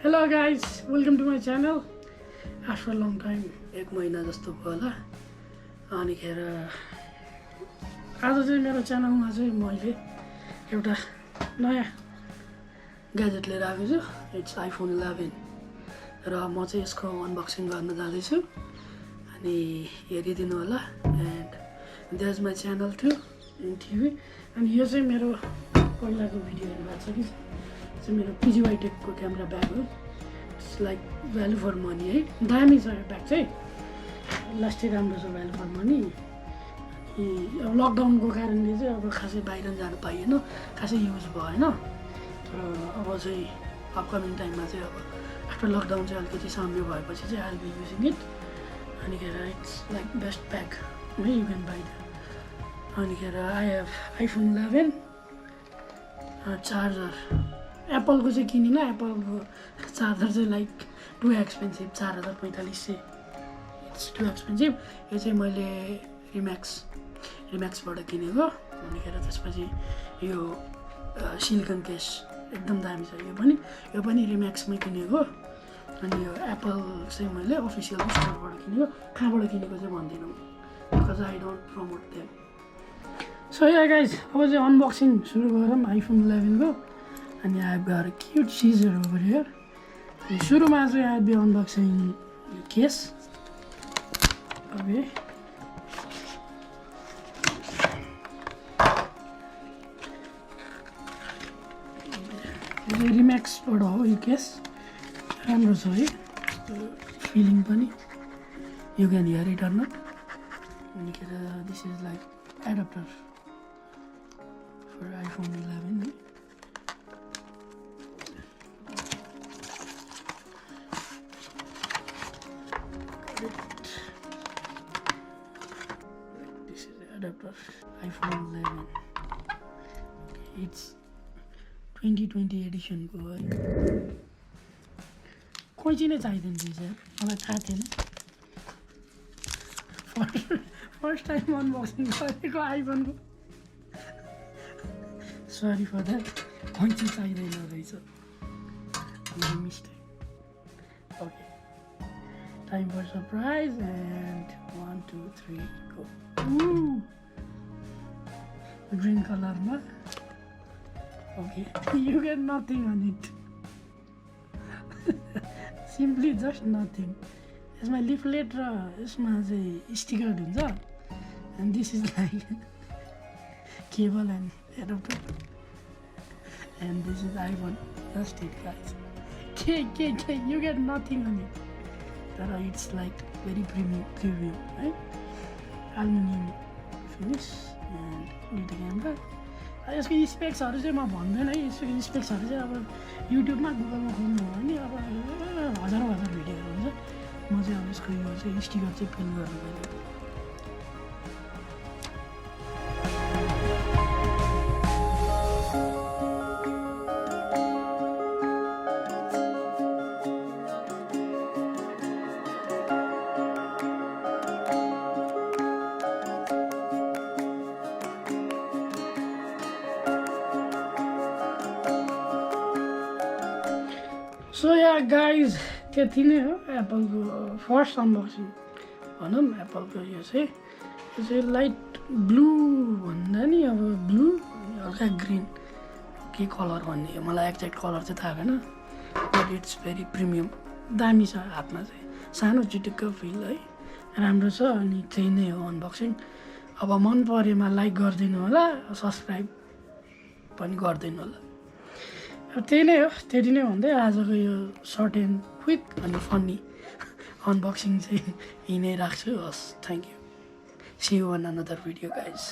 Hello guys, welcome to my channel. After a long time, एक महिना जस्तो भयो होला अनिखेर आज चाहिँ मेरो च्यानलमा चाहिँ मैले एउटा नयाँ ग्याजेट लिएर आएको छु. इट्स iPhone 11 र म चाहिँ यसको अनबक्सिङ गर्न जाँदैछु अनि हेरिदिनु होला. And there is my channel to in TV. अनि यो चाहिँ मेरो पहिलाको भिडियोहरू भएको छ कि चाहिँ मेरो PGY टेकको क्यामेरा ब्याग हो. It's like value for money है. दामी छ यो ब्याग चाहिँ, लास्टै राम्रो छ, भ्यालु फर मनी. अब लकडाउनको कारणले चाहिँ अब खासै बाहिर जानु पाइएन, खासै युज भएन. तर अब चाहिँ अपकमिङ टाइममा चाहिँ अब आफ्टर लकडाउन चाहिँ अलिकति साम्य भएपछि चाहिँ I will be using it. अनिखेर इट्स लाइक बेस्ट ब्याग है, यु क्यान बाई द्याट. अनिखेर आई हेभ iPhone 11 चार्जर. एप्पलको चाहिँ किनिनँ, एप्पलको चार्जर चाहिँ like too expensive, 4500. It's too expensive. यो चाहिँ मैले रिम्याक्सबाट किनेको. अनिखेर त्यसपछि यो सिलिकन केस एकदम दामी छ. यो पनि रिम्याक्समै किनेको. अनि यो एप्पल चाहिँ मैले अफिसियल स्टोरबाट किनेको. कहाँबाट किनेको चाहिँ भन्दिनँ because I don't promote them. So yeah guys, अब चाहिँ अनबक्सिङ सुरु गरौँ iPhone 11 को. अनि आई हेभ गट क्युट चिजहरू ओभर हियर. सुरुमा चाहिँ I be unboxing case. Okay, रिम्याक्सबाट हो यो केस. राम्रो छ है, फिलिङ पनि. You can hear it or not. अनिखेर this is like adapter for iPhone 11 है. This is adapter iPhone 11. It's 2020 edition को है. कैँची नै चाहिँदैन रहेछ यार, मलाई थाहा थिएन. फर्स्ट टाइम अनबक्सिङ गरेको आइफोनको. Sorry for that. कैँची चाहिँदैन रहेछ, mistake. Okay, time for surprise. And 1 2 3 go. Green कलरमा. Okay, you get nothing on it. Simply just nothing. यसमा लिफलेट र यसमा चाहिँ स्टिकर हुन्छ. And this is like cable and adapter. And this is iPhone. Just it guys. के you get nothing on it. तर it's like very premium है. Aluminium finish and डिटे camera. यसको स्पेक्सहरू चाहिँ म भन्दैन है. यसको स्पेक्सहरू चाहिँ अब युट्युबमा गुगलमा खोल्नु हो भने अब हजारौँ भिडियोहरू हुन्छ. म चाहिँ अब यसको यो चाहिँ स्टिकर चाहिँ फिल गर्नु पऱ्यो. सो या गाइज, त्यति नै हो एप्पलको फर्स्ट अनबक्सिङ भनौँ. एप्पलको यो चाहिँ लाइट ब्लू भन्दा नि, अब ब्लू हल्का ग्रिन के कलर भन्ने, मलाई एक्ज्याक्ट कलर चाहिँ थाहा भएन. But it's very premium. दामी छ, हातमा चाहिँ सानो चिटिक्क फिल है, राम्रो छ. अनि त्यही नै हो अनबक्सिङ. अब मन परेमा लाइक गरिदिनु होला, सब्सक्राइब पनि गरिदिनु होला. त्यही नै हो. त्यति नै भन्दै आजको यो सर्ट एन्ड क्विक अनि फन्नी अनबक्सिङ चाहिँ यहीँ नै राख्छु. हस्, thank you. See you on another video guys.